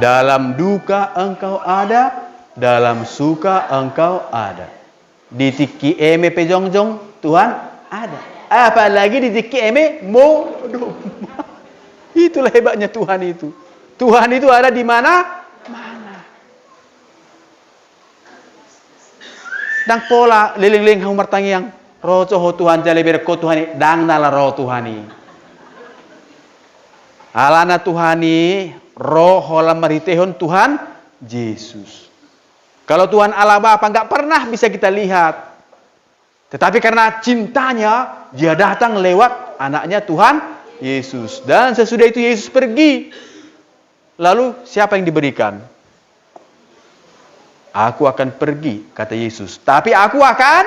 Dalam duka engkau ada, dalam suka engkau ada. Di tiki eme pejongjong Tuhan ada. Apalagi di tiki eme modom. Itulah hebatnya Tuhan itu. Tuhan itu ada di mana? Mana. Dan pola liling-liling hang martangi yang roh coho Tuhan jale berko Tuhani dang nala roh Tuhani. Alana Tuhani roh holam maritehon Tuhan Yesus. Kalau Tuhan Allah Bapa nggak pernah bisa kita lihat. Tetapi karena cintanya dia datang lewat anaknya Tuhan Yesus. Dan sesudah itu Yesus pergi. Lalu siapa yang diberikan? Aku akan pergi, kata Yesus. Tapi aku akan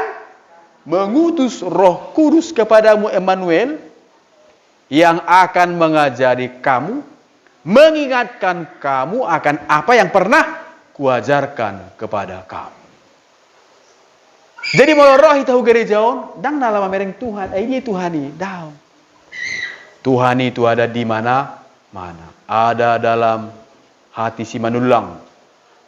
mengutus Roh Kudus kepadamu, Emmanuel, yang akan mengajari kamu, mengingatkan kamu akan apa yang pernah kuajarkan kepada kamu. Jadi mau roh itu gerejaon, dang dalam mereng Tuhan, ini Tuhani, daun. Tuhan itu ada di mana-mana. Ada dalam hati si manulang,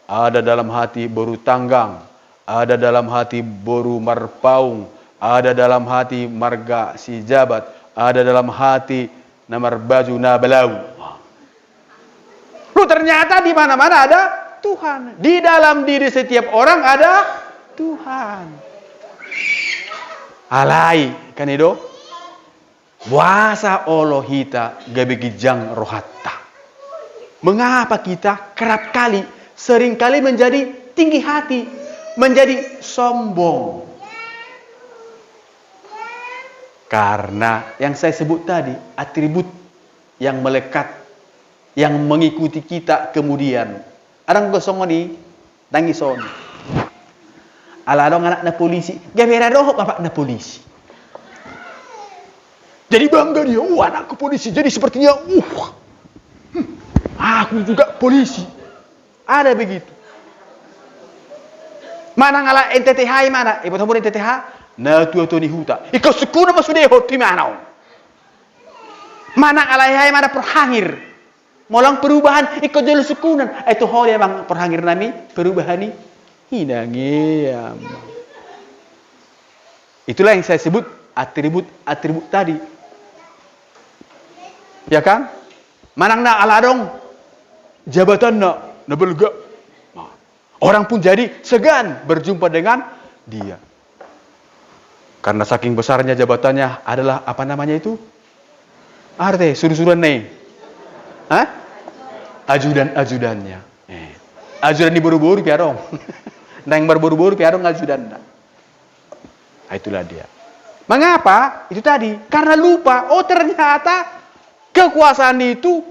ada dalam hati boru tanggang, ada dalam hati boru marpaung, ada dalam hati marga si jabat, ada dalam hati namar baju nabalau. Lu ternyata di mana-mana ada Tuhan. Di dalam diri setiap orang ada Tuhan. Alai kan itu? Buasa Olohita gabegijang rohatta. Mengapa kita kerap kali, sering kali menjadi tinggi hati, menjadi sombong? Karena yang saya sebut tadi, atribut yang melekat, yang mengikuti kita kemudian. Arang gosongoni, dangison. Ala dong anak na polisi, gabera doh bapak na polisi. Jadi bangga dia, anakku polisi, jadi sepertinya, aku juga polisi. Ada begitu. Mana ngala NTTH mana? Ibu tahu NTTH? Na tua ni huta. Ikaw sukuna masudeho ti mana? Mana ngala hai mana perhangir? Molang perubahan ikaw jalo sukunan. Itu hal yang perhangir nami perubahan ni hinangiyam. Itulah yang saya sebut atribut tadi. Ya kan? Manang na aladong jabatan na belga. Orang pun jadi segan berjumpa dengan dia. Karena saking besarnya jabatannya adalah apa namanya itu? Arte suruh-suruhan nih. Hah? Ajudan-ajudannya. Ajudan di buru-buru piarong. Nang berburu-buru piarong ajudan. Nah, itulah dia. Mengapa? Itu tadi. Karena lupa. Oh ternyata kekuasaan itu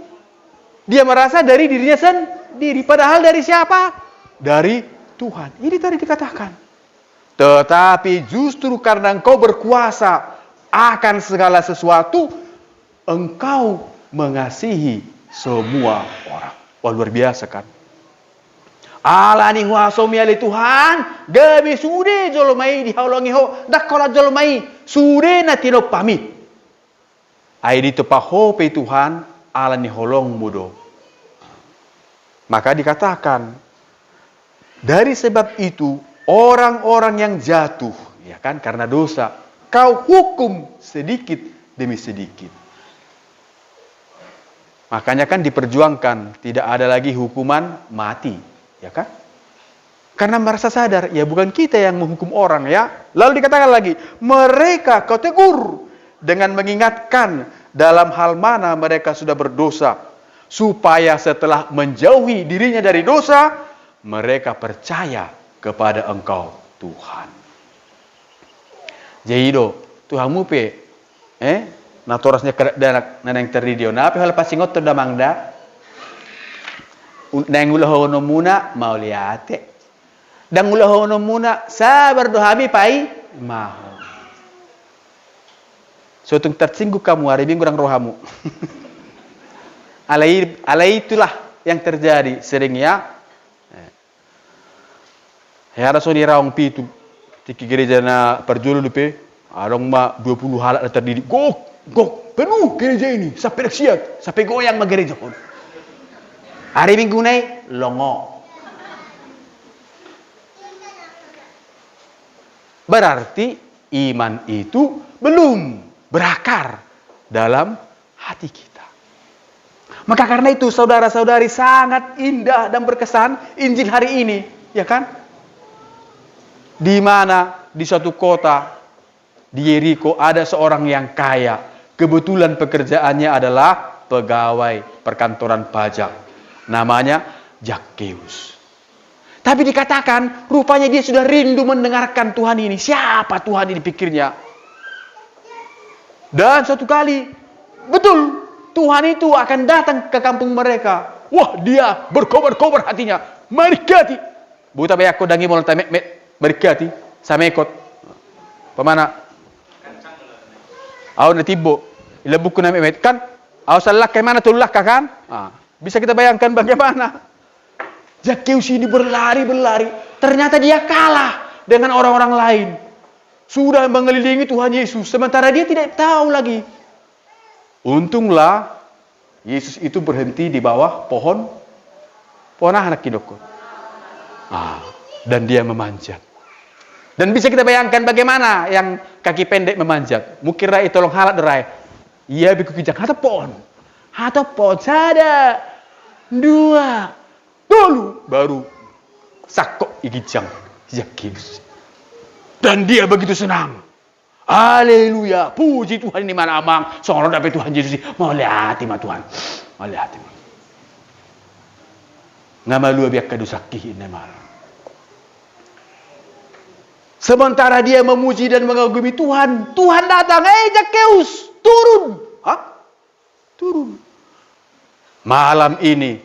dia merasa dari dirinya sendiri. Padahal dari siapa? Dari Tuhan. Ini tadi dikatakan. Tetapi justru karena engkau berkuasa akan segala sesuatu, engkau mengasihi semua orang. Wah luar biasa kan? Allah ni huasomi ali Tuhan, gabi sude jolomai dihaulongi ho, dakola jolomai sude na tino pamit. Ai di tepaho pe Tuhan, Allah ni holong mudo. Maka dikatakan, dari sebab itu orang-orang yang jatuh, ya kan, karena dosa, kau hukum sedikit demi sedikit. Makanya kan diperjuangkan, tidak ada lagi hukuman mati, ya kan? Karena merasa sadar, ya bukan kita yang menghukum orang, ya. Lalu dikatakan lagi, mereka kau tegur dengan mengingatkan dalam hal mana mereka sudah berdosa, supaya setelah menjauhi dirinya dari dosa, mereka percaya kepada engkau Tuhan. Jaido, Tuhanmu pe, natorasnya danak nanang teridio. Napi hal pasingot to damangda. Nang ulahono muna mau liate. Dang ulahono muna sabar dohami pai maho. Sutung tersinggung kamu hari minggu orang rohamu. alai itulah yang terjadi seringnya. Ya ada soni raung pitu tiki gereja na perjulu lupe arong ma 20 halak terdidik gok penuh gereja ini sampai siap sampai goyang ma gereja pun hari minggu naik longo. Berarti iman itu belum berakar dalam hati kita. Maka karena itu saudara-saudari, sangat indah dan berkesan Injil hari ini, ya kan? Di mana di suatu kota di Yeriko ada seorang yang kaya. Kebetulan pekerjaannya adalah pegawai perkantoran pajak. Namanya Zakheus. Tapi dikatakan rupanya dia sudah rindu mendengarkan Tuhan ini. Siapa Tuhan ini pikirnya? Dan suatu kali, betul, Tuhan itu akan datang ke kampung mereka. Wah, dia berkobar-kobar hatinya. Berkati. Buta bayak ko dangi mo tamek berkati. Sama ikut. Pemana? Aw na tibo. Ilabuk ko na memet kan. Aw salak kay mana tulak ka kan? Bisa kita bayangkan bagaimana Zakheus ini berlari-berlari. Ternyata dia kalah dengan orang-orang lain. Sudah mengelilingi Tuhan Yesus. Sementara dia tidak tahu lagi. Untunglah Yesus itu berhenti di bawah pohon anak kinoko. Dan dia memanjat. Dan bisa kita bayangkan bagaimana yang kaki pendek memanjat. Mukira itu tolong halat derai. Ia biku kijang. Hata pohon sada. Dua. Dulu baru sakok igijang Zakheus. Dan dia begitu senang. Haleluya. Puji Tuhan ini mana amang. Soalnya dapat Tuhan Yesus. Mau lihat mah Tuhan. Mau lihat mah. Nama lu biak kadusakih ini mal. Sementara dia memuji dan mengagumi Tuhan, Tuhan datang. Zakheus, turun. Turun. Malam ini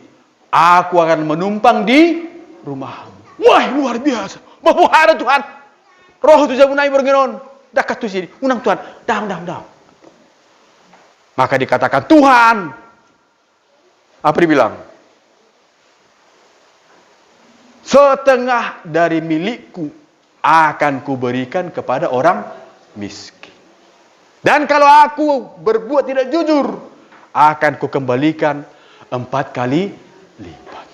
aku akan menumpang di rumahmu. Wah, luar biasa. Mabuhara Tuhan. Roh tu jamunai bergenon. Dekat tu sini. Unang Tuhan. Dang. Maka dikatakan Tuhan. Apa dibilang? Setengah dari milikku akan kuberikan kepada orang miskin. Dan kalau aku berbuat tidak jujur, akan kukembalikan 4 kali lipat.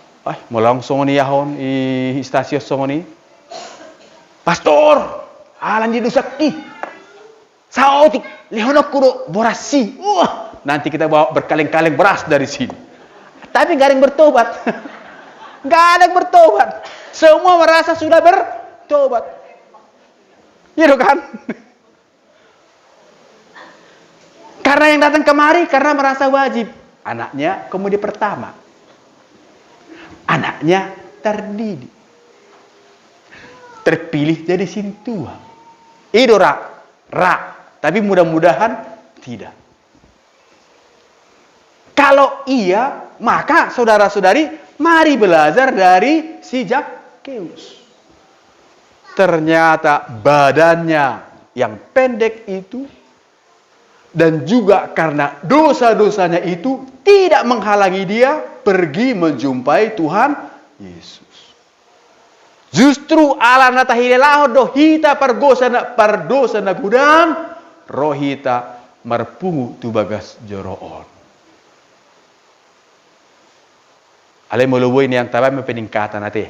Mau langsung ni yahon i stasiun song ni. Pastor, alan di dusaki. Saotik lihonok kudo borasi. Nanti kita bawa berkaleng-kaleng beras dari sini. Tapi gak ada yang bertobat. Gak ada yang bertobat. Semua merasa sudah bertobat. Iya kan? Karena yang datang kemari karena merasa wajib. Anaknya kemudian pertama. Anaknya terdidik. Terpilih jadi sintua. Itu ra. Tapi mudah-mudahan tidak. Kalau iya, maka saudara-saudari, mari belajar dari si Zakheus. Ternyata badannya yang pendek itu, dan juga karena dosa-dosanya itu tidak menghalangi dia pergi menjumpai Tuhan Yesus. Justru ala natahilelaho dohita pardosa na gudang, rohita marpungu tu bagas joroon. Ale muluboy ni ang tabay may peningkatan natin.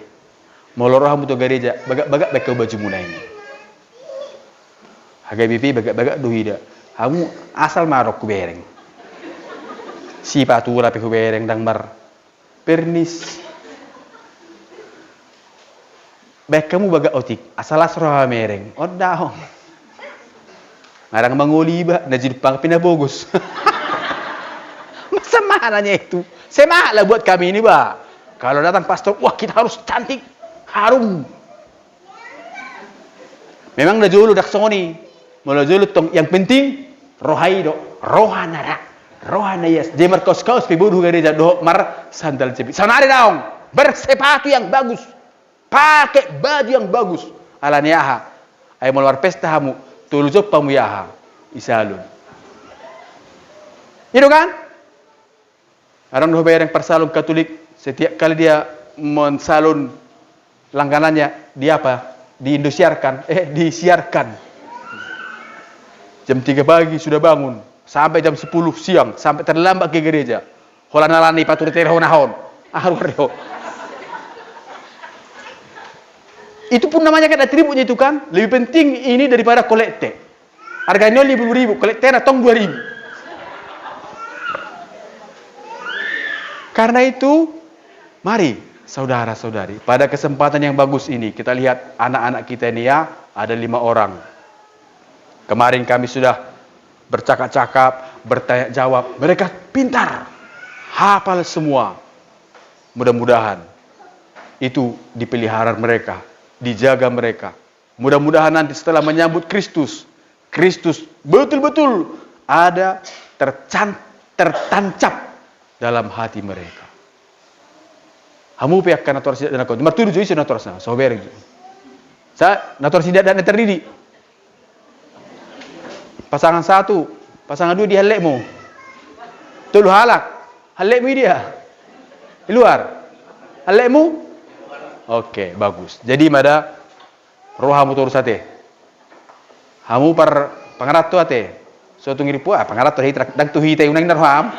Molorohan mo to gereja, bagak bekaw baju muna ini. Hagay bipi bagak duhida. Kamu asal marok kubereng. Si patura pe kubereng dang mar pernis. Kamu bagak otik, asal asroha mereng. Odahong. Ngarang manguliba, najid pang pinabogus. Masa mahalanya itu? Semahal lah buat kami ini, Pak. Kalau datang pastor, wah kita harus cantik, harum. Memang dah julu dak songoni. Mula julu tong yang penting rohaido, rohana yes. Jemer kaus pibudu gereja do mar sandal cepi. Sanari daong, bersepatu yang bagus. Pakai baju yang bagus. Alaniaha. Ay mulwar pesta hamu, tulujok pamuyaha. Isalun. Itu kan? Orang yang persalun Katolik, setiap kali dia mensalun langganannya, dia apa? Disiarkan. Jam 3 pagi sudah bangun, sampai jam 10 siang, sampai terlambat ke gereja. Holanalani patur terhon-hon. Itu pun namanya kan atributnya itu kan. Lebih penting ini daripada kolekte. Harganya 50.000, kolekte tong 2.000. Karena itu, mari saudara-saudari, pada kesempatan yang bagus ini, kita lihat anak-anak kita ini ya, ada 5 orang. Kemarin kami sudah bercakap-cakap, bertanya jawab, mereka pintar, hafal semua. Mudah-mudahan itu dipelihara mereka, dijaga mereka. Mudah-mudahan nanti setelah menyambut Kristus betul-betul ada tertancap dalam hati mereka. Hamu pihak kan nator sidat dan aku. Marturu joi nator sana, sober. Sa nator sidat dan terdiri. Pasangan 1, pasangan 2 di halekmu. Tulu halak. Halekmu dia. Di luar. Halekmu? Oke, bagus. Jadi mada roh hamu turus ate. Hamu par pangarat tu ate. Suatu ngiripu pangarat tu hitra dang tu hite unang narham.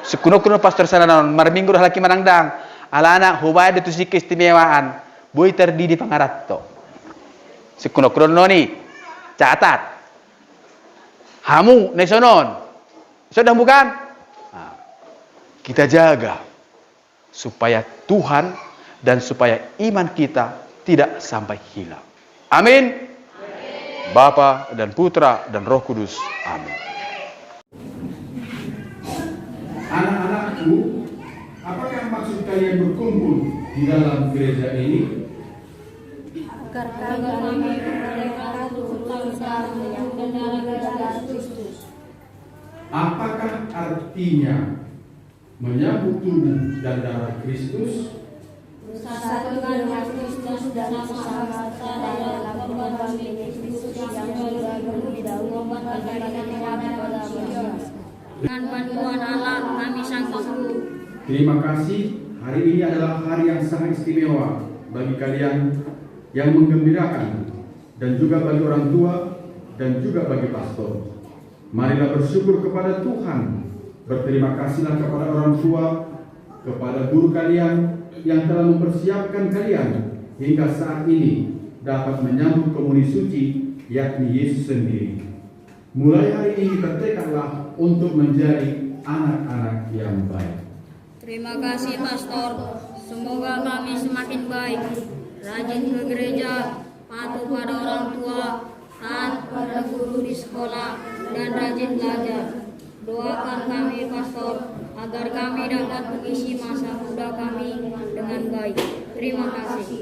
Sekuno-kuno pastor sana non marminggu dah laki manangdang. Alana hubay itu si keistimewaan. Boy terdiri pangarat to. Sekuno-kuno noni. Catat. Hamu nesonon. Sudah bukan? Nah, kita jaga supaya Tuhan dan supaya iman kita tidak sampai hilang. Amin. Bapa dan Putra dan Roh Kudus. Amin. Anak-anakku, apakah maksud kalian berkumpul di dalam gereja ini? Agar kami mereka yang benar-benar Kristus. Apakah artinya menyambut tubuh dan darah Kristus? Satu dengan Kristus dan bersama dalam korban Kristus yang lebih dahulu pada manusia. Dengan bantuan Allah kami sanggup. Terima kasih. Hari ini adalah hari yang sangat istimewa bagi kalian yang menggembirakan, dan juga bagi orang tua dan juga bagi pastor. Marilah bersyukur kepada Tuhan. Berterima kasihlah kepada orang tua, kepada guru kalian yang telah mempersiapkan kalian hingga saat ini dapat menyambut komuni suci, yakni Yesus sendiri. Mulai hari ini bertekadlah untuk menjadi anak-anak yang baik. Terima kasih pastor. Semoga kami semakin baik, rajin ke gereja, patuh pada orang tua, taat pada guru di sekolah, dan rajin belajar. Doakan kami pastor agar kami dapat mengisi masa muda kami dengan baik. Terima kasih.